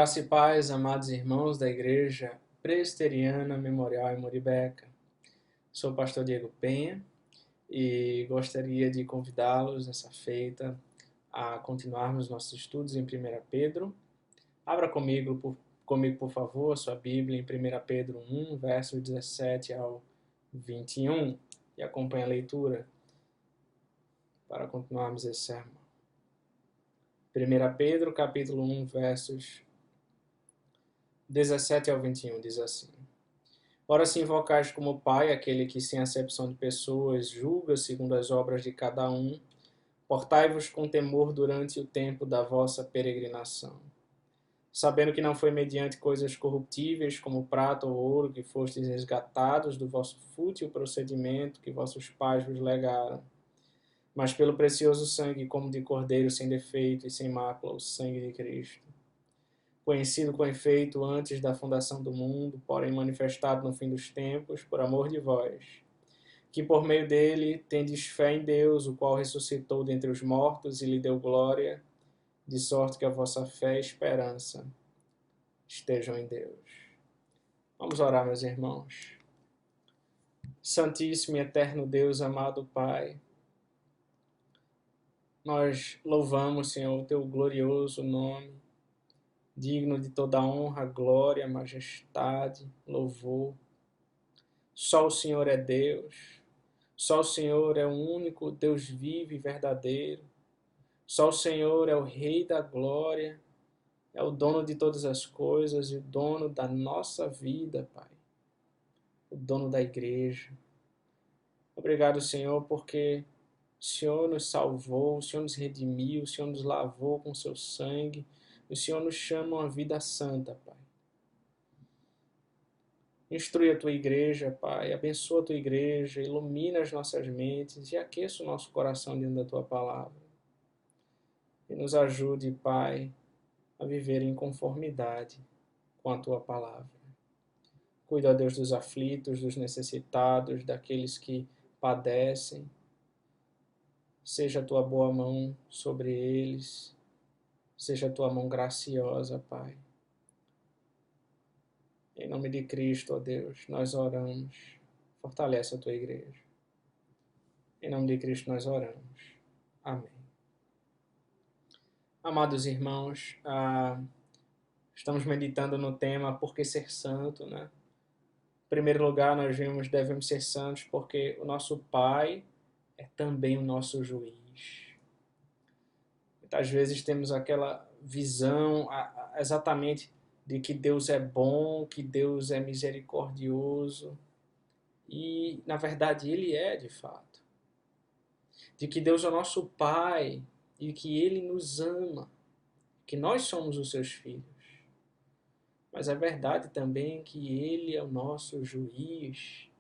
Graça e paz, amados irmãos da Igreja Presbiteriana Memorial em Muribeca. Sou o pastor Diego Penha e gostaria de convidá-los nessa feita a continuarmos nossos estudos em 1 Pedro. Abra comigo, por favor, a sua Bíblia em 1 Pedro 1, versos 17 ao 21 e acompanhe a leitura para continuarmos esse sermão. 1 Pedro, capítulo 1, versos 17 ao 21, diz assim: Ora, se invocais como Pai aquele que, sem acepção de pessoas, julga segundo as obras de cada um, portai-vos com temor durante o tempo da vossa peregrinação, sabendo que não foi mediante coisas corruptíveis como prata ou ouro que fostes resgatados do vosso fútil procedimento que vossos pais vos legaram, mas pelo precioso sangue como de cordeiro sem defeito e sem mácula, o sangue de Cristo, conhecido com efeito antes da fundação do mundo, porém manifestado no fim dos tempos, por amor de vós, que por meio dele tendes fé em Deus, o qual ressuscitou dentre os mortos e lhe deu glória, de sorte que a vossa fé e esperança estejam em Deus. Vamos orar, meus irmãos. Santíssimo e eterno Deus, amado Pai, nós louvamos, Senhor, o teu glorioso nome, digno de toda honra, glória, majestade, louvor. Só o Senhor é Deus, só o Senhor é o único Deus vivo e verdadeiro, só o Senhor é o Rei da glória, é o dono de todas as coisas e o dono da nossa vida, Pai, o dono da igreja. Obrigado, Senhor, porque o Senhor nos salvou, o Senhor nos redimiu, o Senhor nos lavou com seu sangue, o Senhor nos chama a uma vida santa, Pai. Instrui a tua igreja, Pai, abençoa a tua igreja, ilumina as nossas mentes e aqueça o nosso coração diante da tua palavra. E nos ajude, Pai, a viver em conformidade com a tua palavra. Cuida, ó Deus, dos aflitos, dos necessitados, daqueles que padecem. Seja a tua boa mão sobre eles, seja a tua mão graciosa, Pai. Em nome de Cristo, ó Deus, nós oramos. Fortalece a tua igreja. Em nome de Cristo nós oramos. Amém. Amados irmãos, estamos meditando no tema Por que ser santo, né? Em primeiro lugar, nós vimos devemos ser santos porque o nosso Pai é também o nosso juiz. Muitas vezes temos aquela visão exatamente de que Deus é bom, que Deus é misericordioso, e na verdade Ele é de fato. De que Deus é o nosso Pai e que Ele nos ama, que nós somos os seus filhos. Mas é verdade também que Ele é o nosso juiz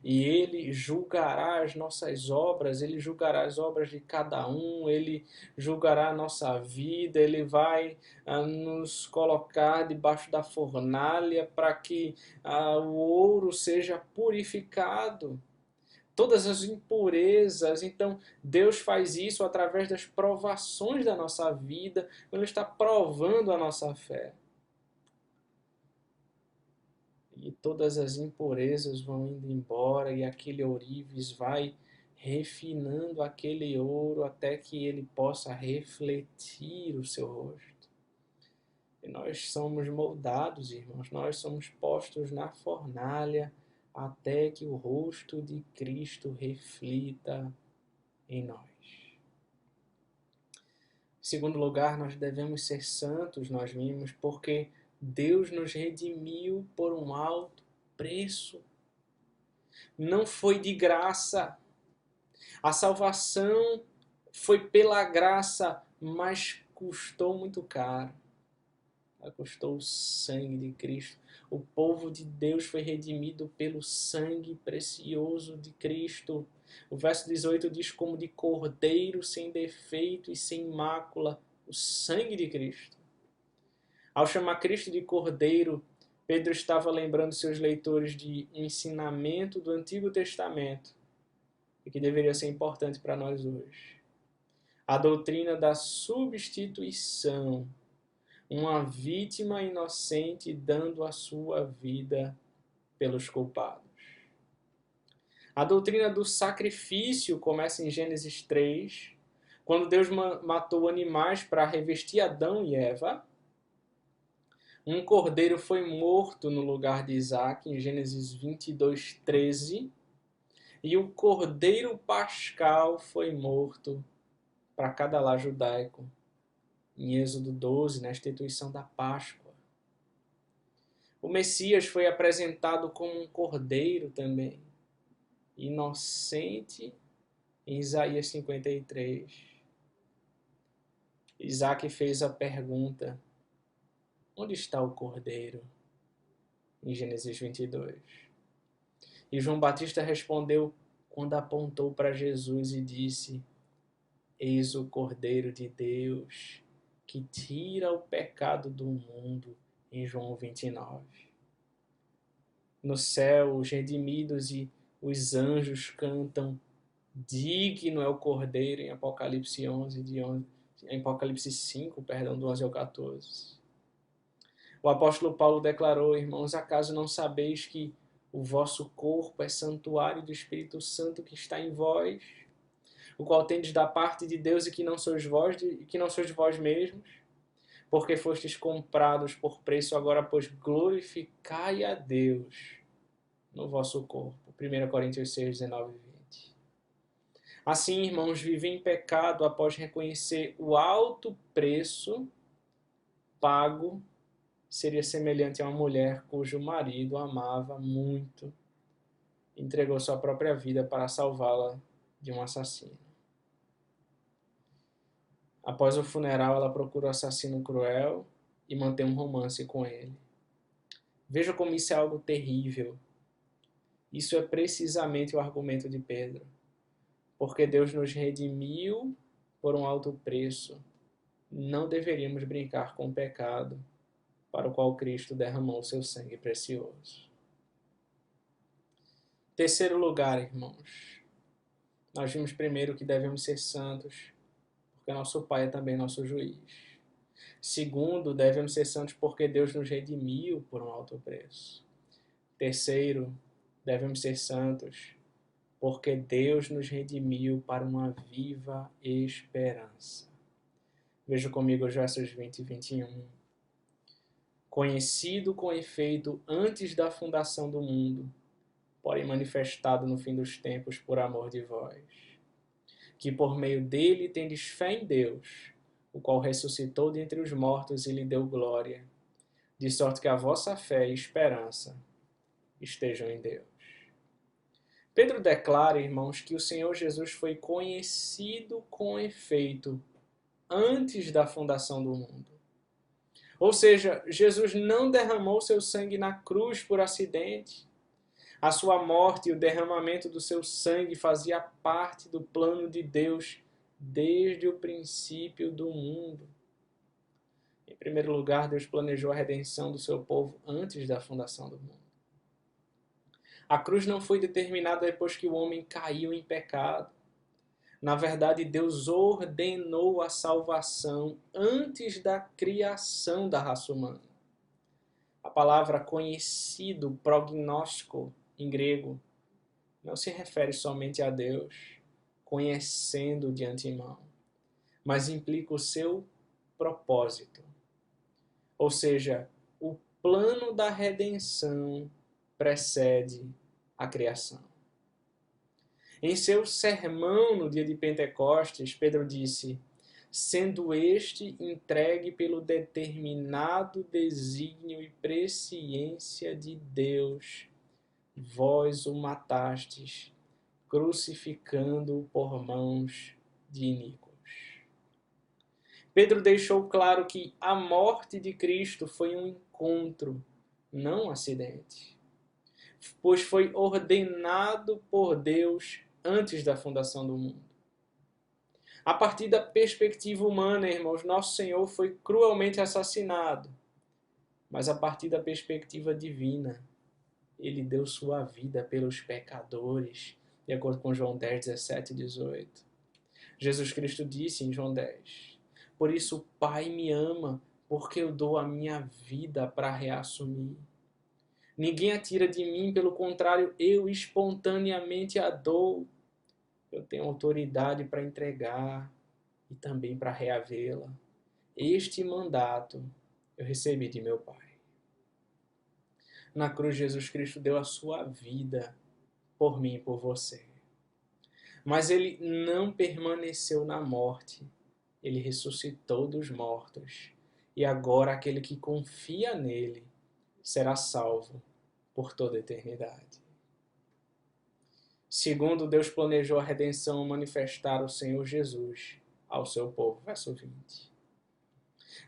e Ele julgará as nossas obras, Ele julgará as obras de cada um, Ele julgará a nossa vida, Ele vai nos colocar debaixo da fornalha para que o ouro seja purificado. Todas as impurezas, então Deus faz isso através das provações da nossa vida, quando Ele está provando a nossa fé. E todas as impurezas vão indo embora e aquele ourives vai refinando aquele ouro até que ele possa refletir o seu rosto. E nós somos moldados, irmãos, nós somos postos na fornalha até que o rosto de Cristo reflita em nós. Em segundo lugar, nós devemos ser santos, nós vimos, porque Deus nos redimiu por um alto preço. Não foi de graça. A salvação foi pela graça, mas custou muito caro. Ela custou o sangue de Cristo. O povo de Deus foi redimido pelo sangue precioso de Cristo. O verso 18 diz: como de cordeiro sem defeito e sem mácula, o sangue de Cristo. Ao chamar Cristo de cordeiro, Pedro estava lembrando seus leitores de um ensinamento do Antigo Testamento, e que deveria ser importante para nós hoje. A doutrina da substituição. uma vítima inocente dando a sua vida pelos culpados. A doutrina do sacrifício começa em Gênesis 3, quando Deus matou animais para revestir Adão e Eva. Um cordeiro foi morto no lugar de Isaac, em Gênesis 22, 13. E o cordeiro pascal foi morto para cada lar judaico, em Êxodo 12, na instituição da Páscoa. O Messias foi apresentado como um cordeiro também, inocente, em Isaías 53. Isaac fez a pergunta: onde está o cordeiro? Em Gênesis 22. E João Batista respondeu quando apontou para Jesus e disse: eis o Cordeiro de Deus que tira o pecado do mundo, em João 29. No céu, os redimidos e os anjos cantam: digno é o Cordeiro, em Apocalipse 11, em Apocalipse 5, perdão, do 11 ao 14. O apóstolo Paulo declarou: irmãos, acaso não sabeis que o vosso corpo é santuário do Espírito Santo que está em vós, o qual tendes da parte de Deus e que não sois vós mesmos, porque fostes comprados por preço, agora, pois, glorificai a Deus no vosso corpo. 1 Coríntios 6, 19 e 20. Assim, irmãos, vivem em pecado após reconhecer o alto preço pago, seria semelhante a uma mulher cujo marido amava muito, entregou sua própria vida para salvá-la de um assassino. Após o funeral, ela procura o assassino cruel e mantém um romance com ele. Veja como isso é algo terrível. Isso é precisamente o argumento de Pedro. Porque Deus nos redimiu por um alto preço, não deveríamos brincar com o pecado para o qual Cristo derramou seu sangue precioso. Terceiro lugar, irmãos, nós vimos primeiro que devemos ser santos, porque nosso Pai é também nosso juiz. Segundo, devemos ser santos porque Deus nos redimiu por um alto preço. Terceiro, devemos ser santos porque Deus nos redimiu para uma viva esperança. Veja comigo os versos 20 e 21. Conhecido com efeito antes da fundação do mundo, porém manifestado no fim dos tempos por amor de vós, que por meio dele tendes fé em Deus, o qual ressuscitou dentre os mortos e lhe deu glória, de sorte que a vossa fé e esperança estejam em Deus. Pedro declara, irmãos, que o Senhor Jesus foi conhecido com efeito antes da fundação do mundo. Ou seja, Jesus não derramou seu sangue na cruz por acidente. A sua morte e o derramamento do seu sangue fazia parte do plano de Deus desde o princípio do mundo. Em primeiro lugar, Deus planejou a redenção do seu povo antes da fundação do mundo. A cruz não foi determinada depois que o homem caiu em pecado. Na verdade, Deus ordenou a salvação antes da criação da raça humana. A palavra conhecido, prognóstico, em grego, não se refere somente a Deus, conhecendo de antemão, mas implica o seu propósito. Ou seja, o plano da redenção precede a criação. Em seu sermão no dia de Pentecostes, Pedro disse: sendo este entregue pelo determinado desígnio e presciência de Deus, vós o matastes, crucificando-o por mãos de iníquos. Pedro deixou claro que a morte de Cristo foi um encontro, não um acidente, pois foi ordenado por Deus antes da fundação do mundo. A partir da perspectiva humana, irmãos, nosso Senhor foi cruelmente assassinado, mas a partir da perspectiva divina, ele deu sua vida pelos pecadores, de acordo com João 10, 17 e 18. Jesus Cristo disse em João 10, por isso o Pai me ama, porque eu dou a minha vida para reassumir. Ninguém a tira de mim, pelo contrário, eu espontaneamente a dou. Eu tenho autoridade para entregar e também para reavê-la. Este mandato eu recebi de meu Pai. Na cruz, Jesus Cristo deu a sua vida por mim e por você. Mas ele não permaneceu na morte. Ele ressuscitou dos mortos. E agora aquele que confia nele será salvo por toda a eternidade. Segundo, Deus planejou a redenção ao manifestar o Senhor Jesus ao seu povo. Verso 20.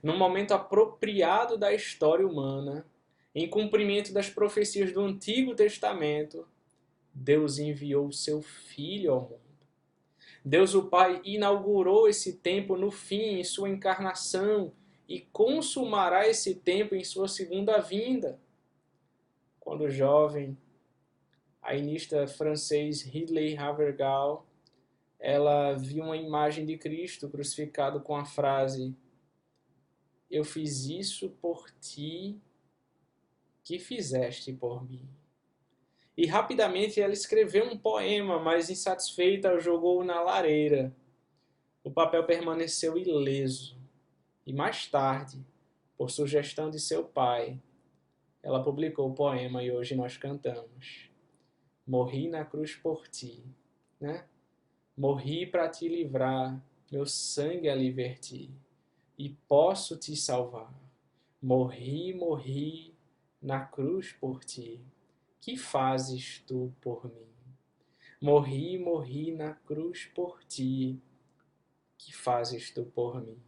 No momento apropriado da história humana, em cumprimento das profecias do Antigo Testamento, Deus enviou o seu Filho ao mundo. Deus o Pai inaugurou esse tempo no fim, em sua encarnação, e consumará esse tempo em sua segunda vinda. Quando jovem, a ainista francês Ridley Havergal, ela viu uma imagem de Cristo crucificado com a frase: eu fiz isso por ti, que fizeste por mim. E rapidamente ela escreveu um poema, mas insatisfeita o jogou na lareira. O papel permaneceu ileso. E mais tarde, por sugestão de seu pai, ela publicou o poema e hoje nós cantamos. Morri na cruz por ti, né? Morri para te livrar, meu sangue ali verti, e posso te salvar. Morri na cruz por ti, que fazes tu por mim? Morri na cruz por ti, que fazes tu por mim?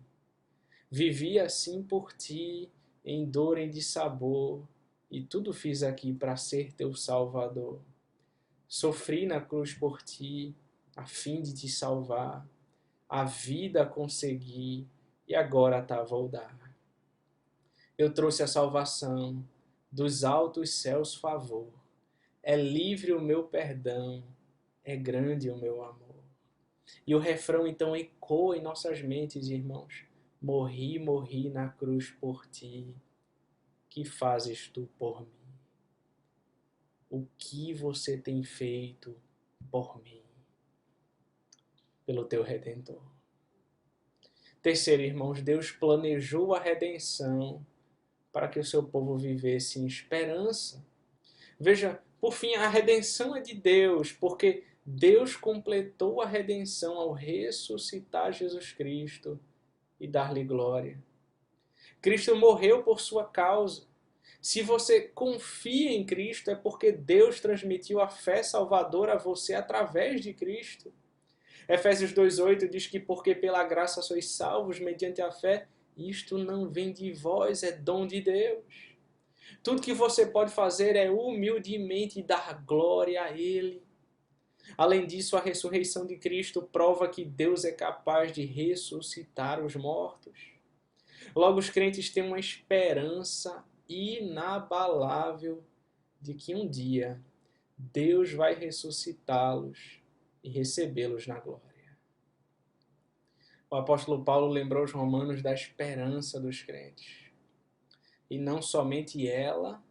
Vivi assim por ti, em dor e de sabor, e tudo fiz aqui para ser teu salvador. Sofri na cruz por ti, a fim de te salvar. A vida consegui, e agora tá a voltar. Eu trouxe a salvação, dos altos céus favor. É livre o meu perdão, é grande o meu amor. E o refrão então ecoa em nossas mentes, irmãos. Morri na cruz por ti, que fazes tu por mim? O que você tem feito por mim? Pelo teu Redentor. Terceiro, irmãos, Deus planejou a redenção para que o seu povo vivesse em esperança. Veja, por fim, a redenção é de Deus, porque Deus completou a redenção ao ressuscitar Jesus Cristo e dar-lhe glória. Cristo morreu por sua causa. Se você confia em Cristo, é porque Deus transmitiu a fé salvadora a você através de Cristo. Efésios 2,8 diz que porque pela graça sois salvos mediante a fé, isto não vem de vós, é dom de Deus. Tudo que você pode fazer é humildemente dar glória a Ele. Além disso, a ressurreição de Cristo prova que Deus é capaz de ressuscitar os mortos. Logo, os crentes têm uma esperança inabalável de que um dia Deus vai ressuscitá-los e recebê-los na glória. O apóstolo Paulo lembrou os romanos da esperança dos crentes. E não somente ela,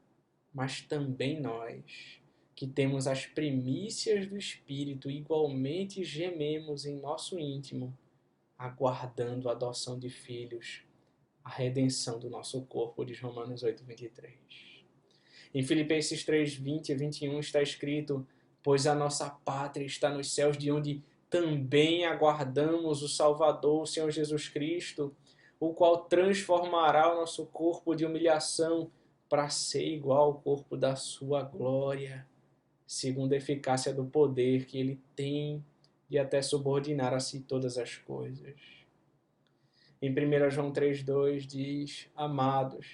mas também nós, que temos as primícias do Espírito, igualmente gememos em nosso íntimo, aguardando a adoção de filhos, a redenção do nosso corpo, diz Romanos 8:23. Em Filipenses 3:20 e 21 está escrito: pois a nossa pátria está nos céus, de onde também aguardamos o Salvador, o Senhor Jesus Cristo, o qual transformará o nosso corpo de humilhação para ser igual ao corpo da sua glória, segundo a eficácia do poder que ele tem de até subordinar a si todas as coisas. Em 1 João 3,2 diz: amados,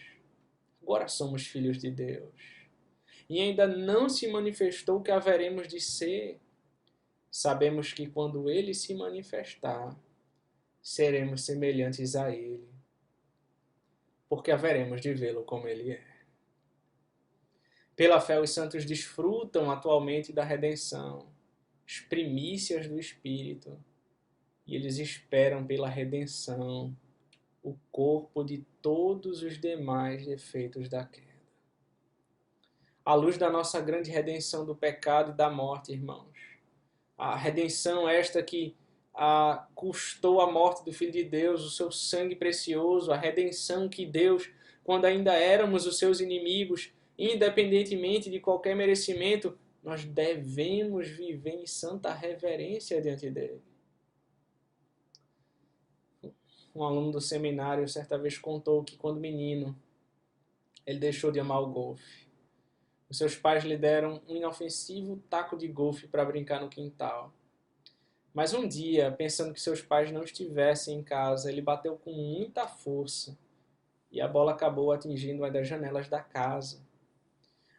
agora somos filhos de Deus, e ainda não se manifestou o que haveremos de ser. Sabemos que quando ele se manifestar, seremos semelhantes a ele, porque haveremos de vê-lo como ele é. Pela fé, os santos desfrutam atualmente da redenção, as primícias do Espírito, e eles esperam pela redenção o corpo de todos os demais efeitos da queda. À luz da nossa grande redenção do pecado e da morte, irmãos, a redenção esta que custou a morte do Filho de Deus, o seu sangue precioso, a redenção que Deus, quando ainda éramos os seus inimigos, independentemente de qualquer merecimento, nós devemos viver em santa reverência diante dele. Um aluno do seminário certa vez contou que quando menino, ele deixou de amar o golfe. Os seus pais lhe deram um inofensivo taco de golfe para brincar no quintal. Mas um dia, pensando que seus pais não estivessem em casa, ele bateu com muita força e a bola acabou atingindo uma das janelas da casa.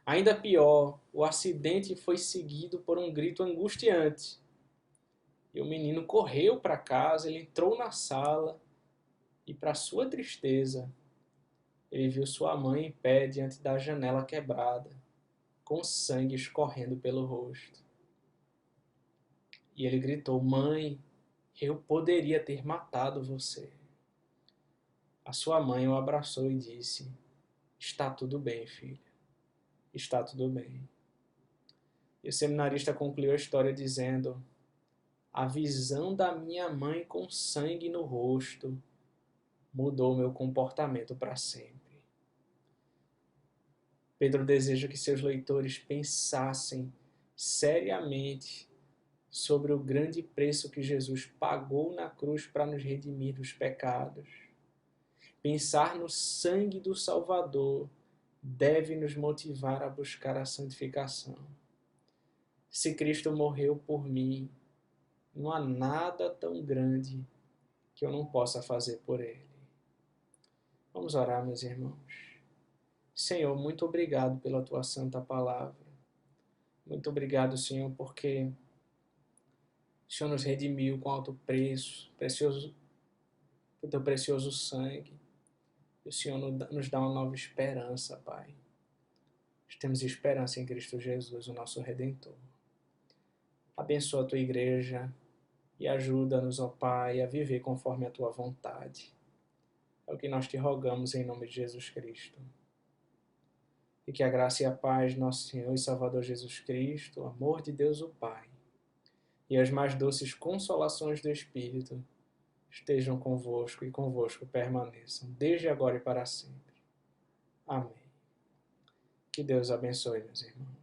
Ainda pior, o acidente foi seguido por um grito angustiante. E o menino correu para casa, ele entrou na sala e, para sua tristeza, ele viu sua mãe em pé diante da janela quebrada, com sangue escorrendo pelo rosto. E ele gritou: "Mãe, eu poderia ter matado você." A sua mãe o abraçou e disse: "Está tudo bem, filho. Está tudo bem." E o seminarista concluiu a história dizendo: "A visão da minha mãe com sangue no rosto mudou meu comportamento para sempre." Pedro deseja que seus leitores pensassem seriamente sobre o grande preço que Jesus pagou na cruz para nos redimir dos pecados. Pensar no sangue do Salvador deve nos motivar a buscar a santificação. Se Cristo morreu por mim, não há nada tão grande que eu não possa fazer por Ele. Vamos orar, meus irmãos. Senhor, muito obrigado pela Tua santa palavra. Muito obrigado, Senhor, porque o Senhor nos redimiu com alto preço, o Teu precioso sangue. E o Senhor nos dá uma nova esperança, Pai. Nós temos esperança em Cristo Jesus, o nosso Redentor. Abençoa a Tua igreja e ajuda-nos, ó Pai, a viver conforme a Tua vontade. É o que nós te rogamos em nome de Jesus Cristo. E que a graça e a paz de nosso Senhor e Salvador Jesus Cristo, o amor de Deus o Pai e as mais doces consolações do Espírito estejam convosco e convosco permaneçam, desde agora e para sempre. Amém. Que Deus abençoe, meus irmãos.